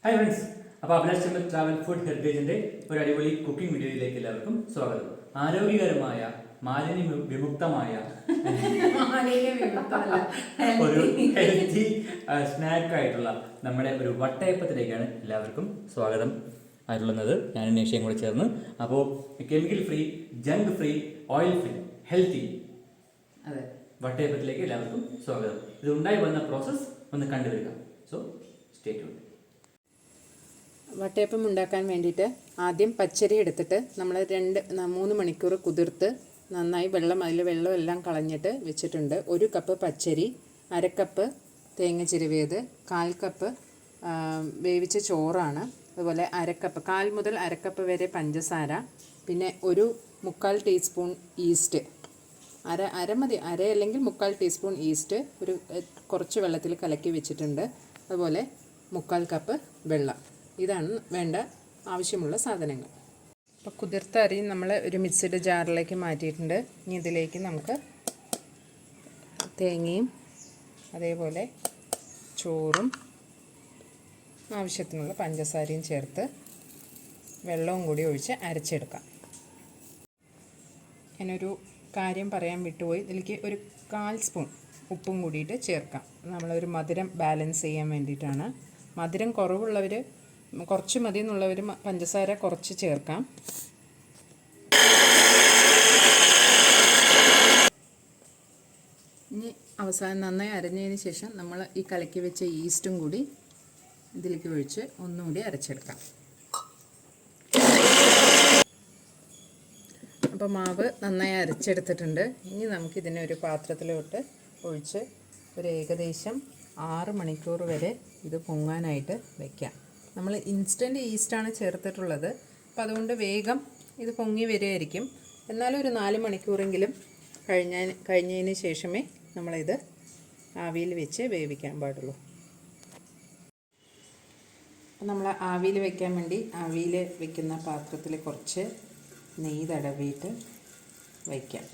Hi friends, അപ്പോൾ Abhilash travel food ഹെറിറ്റേജിന്റെ ഒരു അടിപൊളി കുക്കിംഗ് വീഡിയോയിലേക്ക് എല്ലാവർക്കും സ്വാഗതം. ആരോഗ്യകരമായ മാലിന്യ വിമുക്തമായ ഒരു ഹെൽത്തി സ്നാക്ക് ആയിട്ടുള്ള നമ്മുടെ ഒരു വട്ടയപ്പത്തിലേക്കാണ് എല്ലാവർക്കും സ്വാഗതം ആയിട്ടുള്ളത്. ഞാനും നേഷയും കൂടെ ചേർന്ന്. അപ്പോൾ chemical free, junk free, oil free, healthy വട്ടയപ്പത്തിലേക്ക് എല്ലാവർക്കും സ്വാഗതം. ഇത് ഉണ്ടായി വന്ന പ്രോസസ്സ് ഒന്ന് കണ്ടുവരിക. So stay tuned. വട്ടയപ്പം ഉണ്ടാക്കാൻ വേണ്ടിയിട്ട് ആദ്യം പച്ചരി എടുത്തിട്ട് നമ്മൾ 2-3 മണിക്കൂർ കുതിർത്ത് നന്നായി വെള്ളം എല്ലാം കളഞ്ഞിട്ട് വെച്ചിട്ടുണ്ട്. 1 കപ്പ് പച്ചരി, 1/2 കപ്പ് തേങ്ങ ചിരവിയത്, 1/4 കപ്പ് വേവിച്ച ചോറാണ്. അതുപോലെ 1/2 കപ്പ്, 1/4 മുതൽ 1/2 കപ്പ് വരെ പഞ്ചസാര, പിന്നെ 1/4 ടീസ്പൂൺ ഈസ്റ്റ്, അര മതി, അര അല്ലെങ്കിൽ 1/4 ടീസ്പൂൺ ഈസ്റ്റ് കുറച്ച് വെള്ളത്തിൽ കലക്കി വെച്ചിട്ടുണ്ട്. അതുപോലെ 1/4 കപ്പ് വെള്ളം. ഇതാണ് വേണ്ട ആവശ്യമുള്ള സാധനങ്ങൾ. അപ്പോൾ കുതിർത്ത അരി നമ്മൾ ഒരു മിക്സിഡ് ജാറിലേക്ക് മാറ്റിയിട്ടുണ്ട്. ഇനി ഇതിലേക്ക് നമുക്ക് തേങ്ങയും അതേപോലെ ചോറും ആവശ്യത്തിനുള്ള പഞ്ചസാരയും ചേർത്ത് വെള്ളവും കൂടി ഒഴിച്ച് അരച്ചെടുക്കാം. ഞാനൊരു കാര്യം പറയാൻ വിട്ടുപോയി. ഇതിലേക്ക് 1/4 സ്പൂൺ ഉപ്പും കൂടിയിട്ട് ചേർക്കാം. നമ്മളൊരു മധുരം ബാലൻസ് ചെയ്യാൻ വേണ്ടിയിട്ടാണ്. മധുരം കുറവുള്ളവർ കുറച്ച് മതി എന്നുള്ളവർ പഞ്ചസാര കുറച്ച് ചേർക്കാം. ഇനി അവസാനം നന്നായി അരഞ്ഞതിന് ശേഷം നമ്മൾ ഈ കലക്കി വെച്ച ഈസ്റ്റും കൂടി ഇതിലേക്ക് ഒഴിച്ച് ഒന്നുകൂടി അരച്ചെടുക്കാം. അപ്പോൾ മാവ് നന്നായി അരച്ചെടുത്തിട്ടുണ്ട്. ഇനി നമുക്കിതിനെ ഒരു പാത്രത്തിലോട്ട് ഒഴിച്ച് ഏകദേശം 6 മണിക്കൂർ വരെ ഇത് പൊങ്ങാനായിട്ട് വയ്ക്കാം. നമ്മൾ ഇൻസ്റ്റൻറ്റ് ഈസ്റ്റാണ് ചേർത്തിട്ടുള്ളത്. അപ്പോൾ അതുകൊണ്ട് വേഗം ഇത് പൊങ്ങി വരികയായിരിക്കും. എന്നാലും ഒരു 4 മണിക്കൂറെങ്കിലും കഴിഞ്ഞതിന് ശേഷമേ നമ്മളിത് ആവിയിൽ വെച്ച് വേവിക്കാൻ പാടുള്ളൂ. അപ്പോൾ നമ്മൾ ആവിയിൽ വയ്ക്കാൻ വേണ്ടി ആവിയിൽ വയ്ക്കുന്ന പാത്രത്തിൽ കുറച്ച് നെയ്യ് തടവിയിട്ട് വയ്ക്കാം.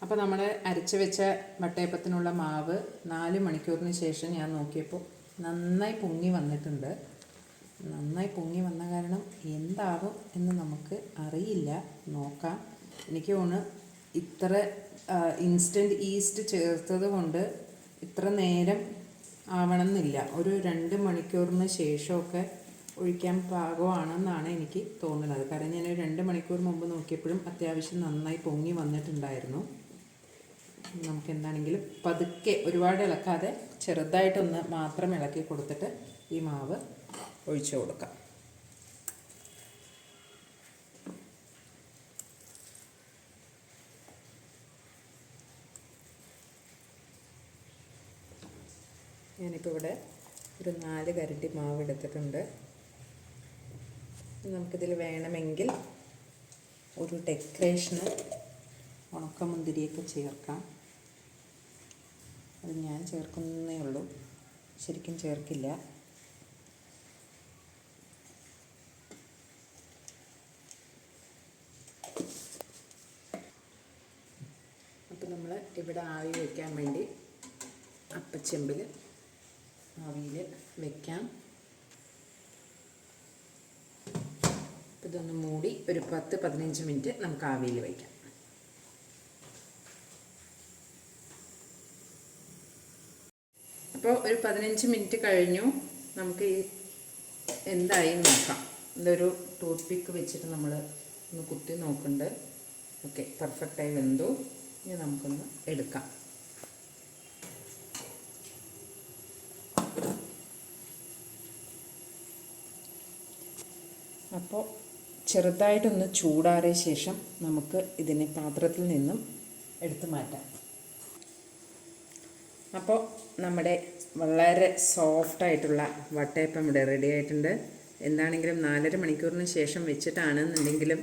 അപ്പോൾ നമ്മൾ അരച്ച് വെച്ച വട്ടയപ്പത്തിനുള്ള മാവ് 4 മണിക്കൂറിന് ശേഷം ഞാൻ നോക്കിയപ്പോൾ നന്നായി പൊങ്ങി വന്നിട്ടുണ്ട്. നന്നായി പൊങ്ങി വന്ന കാരണം എന്താകും എന്ന് നമുക്ക് അറിയില്ല. നോക്കാം. എനിക്ക് തോന്നുന്നു ഇത്ര ഇൻസ്റ്റൻറ്റ് ഈസ്റ്റ് ചേർത്തത് കൊണ്ട് ഇത്ര നേരം ആവണമെന്നില്ല. ഒരു 2 മണിക്കൂറിന് ശേഷമൊക്കെ ഒഴിക്കാൻ പാകമാണെന്നാണ് എനിക്ക് തോന്നുന്നത്. കാരണം ഞാൻ 2 മണിക്കൂർ മുമ്പ് നോക്കിയപ്പോഴും അത്യാവശ്യം നന്നായി പൊങ്ങി വന്നിട്ടുണ്ടായിരുന്നു. നമുക്ക് എന്താണെങ്കിലും പതുക്കെ, ഒരുപാട് ഇളക്കാതെ ചെറുതായിട്ടൊന്ന് മാത്രം ഇളക്കി കൊടുത്തിട്ട് ഈ മാവ് ഒഴിച്ചു കൊടുക്കാം. ഞാനിപ്പോൾ ഇവിടെ ഒരു 4 കരണ്ടി മാവ് എടുത്തിട്ടുണ്ട്. നമുക്കിതിൽ വേണമെങ്കിൽ ഒരു ഡെക്കറേഷന് ഉണക്കമുന്തിരിയൊക്കെ ചേർക്കാം. അത് ഞാൻ ചേർക്കുന്നേ ഉള്ളൂ, ശരിക്കും ചേർക്കില്ല. അപ്പോൾ നമ്മൾ ഇവിടെ ആവി വയ്ക്കാൻ വേണ്ടി അപ്പച്ചെമ്പിൽ ആവിയിൽ വയ്ക്കാം. ഇതൊന്ന് മൂടി ഒരു 10-15 മിനിറ്റ് നമുക്ക് ആവിയിൽ വയ്ക്കാം. അപ്പോൾ ഒരു 15 മിനിറ്റ് കഴിഞ്ഞു. നമുക്ക് എന്തായി നോക്കാം. ഇതൊരു ടൂത്ത് പിക്ക് വെച്ചിട്ട് നമ്മൾ ഒന്ന് കുത്തി നോക്കുന്നുണ്ട്. ഓക്കെ, പെർഫെക്റ്റായി വെന്തു. ഇനി നമുക്കൊന്ന് എടുക്കാം. അപ്പോൾ ചെറുതായിട്ടൊന്ന് ചൂടാറിയ ശേഷം നമുക്ക് ഇതിനെ പാത്രത്തിൽ നിന്നും എടുത്തു മാറ്റാം. അപ്പോൾ നമ്മുടെ വളരെ സോഫ്റ്റായിട്ടുള്ള വട്ടയപ്പം ഇവിടെ റെഡി ആയിട്ടുണ്ട്. എന്താണെങ്കിലും 4.5 മണിക്കൂറിന് ശേഷം വെച്ചിട്ടാണെന്നുണ്ടെങ്കിലും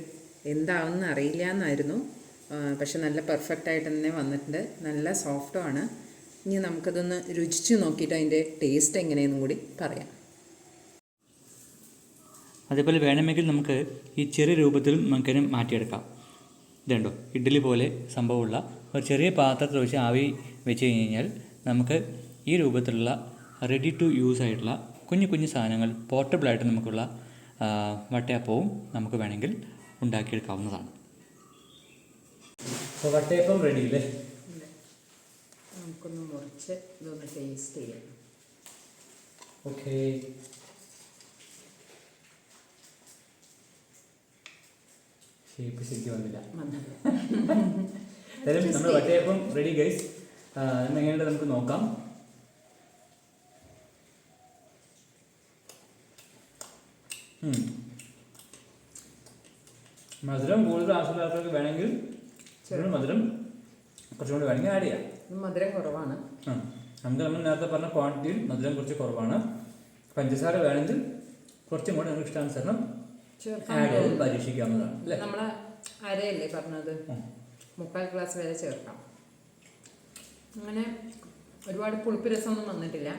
എന്താവുമെന്ന് അറിയില്ല എന്നായിരുന്നു. പക്ഷെ നല്ല പെർഫെക്റ്റായിട്ട് തന്നെ വന്നിട്ടുണ്ട്. നല്ല സോഫ്റ്റുമാണ്. ഇനി നമുക്കതൊന്ന് രുചിച്ച് നോക്കിയിട്ട് അതിൻ്റെ ടേസ്റ്റ് എങ്ങനെയെന്നും കൂടി പറയാം. അതേപോലെ വേണമെങ്കിൽ നമുക്ക് ഈ ചെറിയ രൂപത്തിൽ നമുക്കതിനെ മാറ്റിയെടുക്കാം. ഇതുണ്ടോ, ഇഡ്ഡലി പോലെ സംഭവമുള്ള ഒരു ചെറിയ പാത്രത്തിൽ വെച്ച് ആവി വെച്ച് കഴിഞ്ഞ് കഴിഞ്ഞാൽ നമുക്ക് ഈ രൂപത്തിലുള്ള റെഡി ടു യൂസ് ആയിട്ടുള്ള കുഞ്ഞു കുഞ്ഞു സാധനങ്ങൾ പോർട്ടബിളായിട്ട് നമുക്കുള്ള വട്ടയപ്പവും നമുക്ക് വേണമെങ്കിൽ ഉണ്ടാക്കിയെടുക്കാവുന്നതാണ്. അപ്പോൾ വട്ടയപ്പം റെഡി അല്ലേ? നമുക്കൊന്ന് മുറിച്ച് ഇതൊന്ന് ടേസ്റ്റ് ചെയ്യാം. ഓക്കെ, ഷേപ്പ് ശരിക്കും വന്നില്ല. എന്തായാലും നമ്മുടെ വട്ടയപ്പം റെഡി ഗൈസ്. എങ്ങനെയുണ്ട് നമുക്ക് നോക്കാം. മധുരം കൂടുതൽ ആവശ്യമില്ലാത്തവർക്ക് വേണമെങ്കിൽ മധുരം കുറച്ചുകൂടി വേണമെങ്കിൽ ആഡ് ചെയ്യാം. മധുരം കുറവാണ്. നമുക്ക് നമ്മൾ നേരത്തെ പറഞ്ഞ ക്വാണ്ടിറ്റിയിൽ മധുരം കുറച്ച് കുറവാണ്. പഞ്ചസാര വേണമെങ്കിൽ കുറച്ചും കൂടെ നമുക്ക് ഇഷ്ടാനുസരണം ആഡ് ചെയ്ത് പരീക്ഷിക്കാവുന്നതാണ് അല്ലേ? നമ്മളെ അരയല്ലേ പറഞ്ഞത്, 3/4 ഗ്ലാസ് വരെ ചേർക്കാം. അങ്ങനെ ഒരുപാട് പുളിപ്പ് രസമൊന്നും വന്നിട്ടില്ല,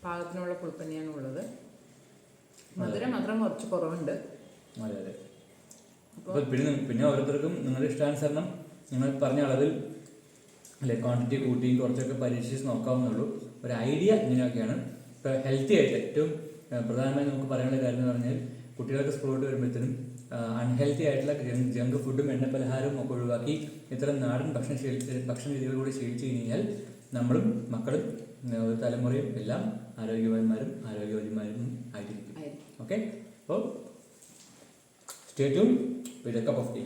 പാകത്തിനുള്ള പുളിപ്പ് തന്നെയാണ് ഉള്ളത്. മധുരം മാത്രം കുറച്ച് കുറവുണ്ട്. അതെ അതെ. അപ്പോൾ പിന്നെ ഓരോരുത്തർക്കും നിങ്ങളുടെ ഇഷ്ടാനുസരണം നിങ്ങൾ പറഞ്ഞ അളവിൽ അല്ലെ ക്വാണ്ടിറ്റി കൂട്ടിയും കുറച്ചൊക്കെ പരീക്ഷിച്ച് നോക്കാവുന്നുള്ളൂ. ഒരു ഐഡിയ ഇങ്ങനെയൊക്കെയാണ്. ഇപ്പോൾ ഹെൽത്തി ആയിട്ട് ഏറ്റവും പ്രധാനമായി നമുക്ക് പറയാനുള്ള കാര്യം എന്ന് പറഞ്ഞാൽ കുട്ടികൾക്ക് സ്കൂളിലോട്ട് വരുമ്പോഴത്തേനും അൺഹെൽത്തി ആയിട്ടുള്ള ജങ്ക് ഫുഡും എണ്ണപ്പലഹാരവും ഒക്കെ ഒഴിവാക്കി ഇത്തരം നാടൻ ഭക്ഷണ രീതികളിലൂടെ ശീലിച്ചു കഴിഞ്ഞാൽ നമ്മളും മക്കളും ഒരു തലമുറയും എല്ലാം ആരോഗ്യവാന്മാരും ആരോഗ്യവതിമാരും ആയിരിക്കും. ഓക്കെ, അപ്പോൾ stay tune with a cup of tea.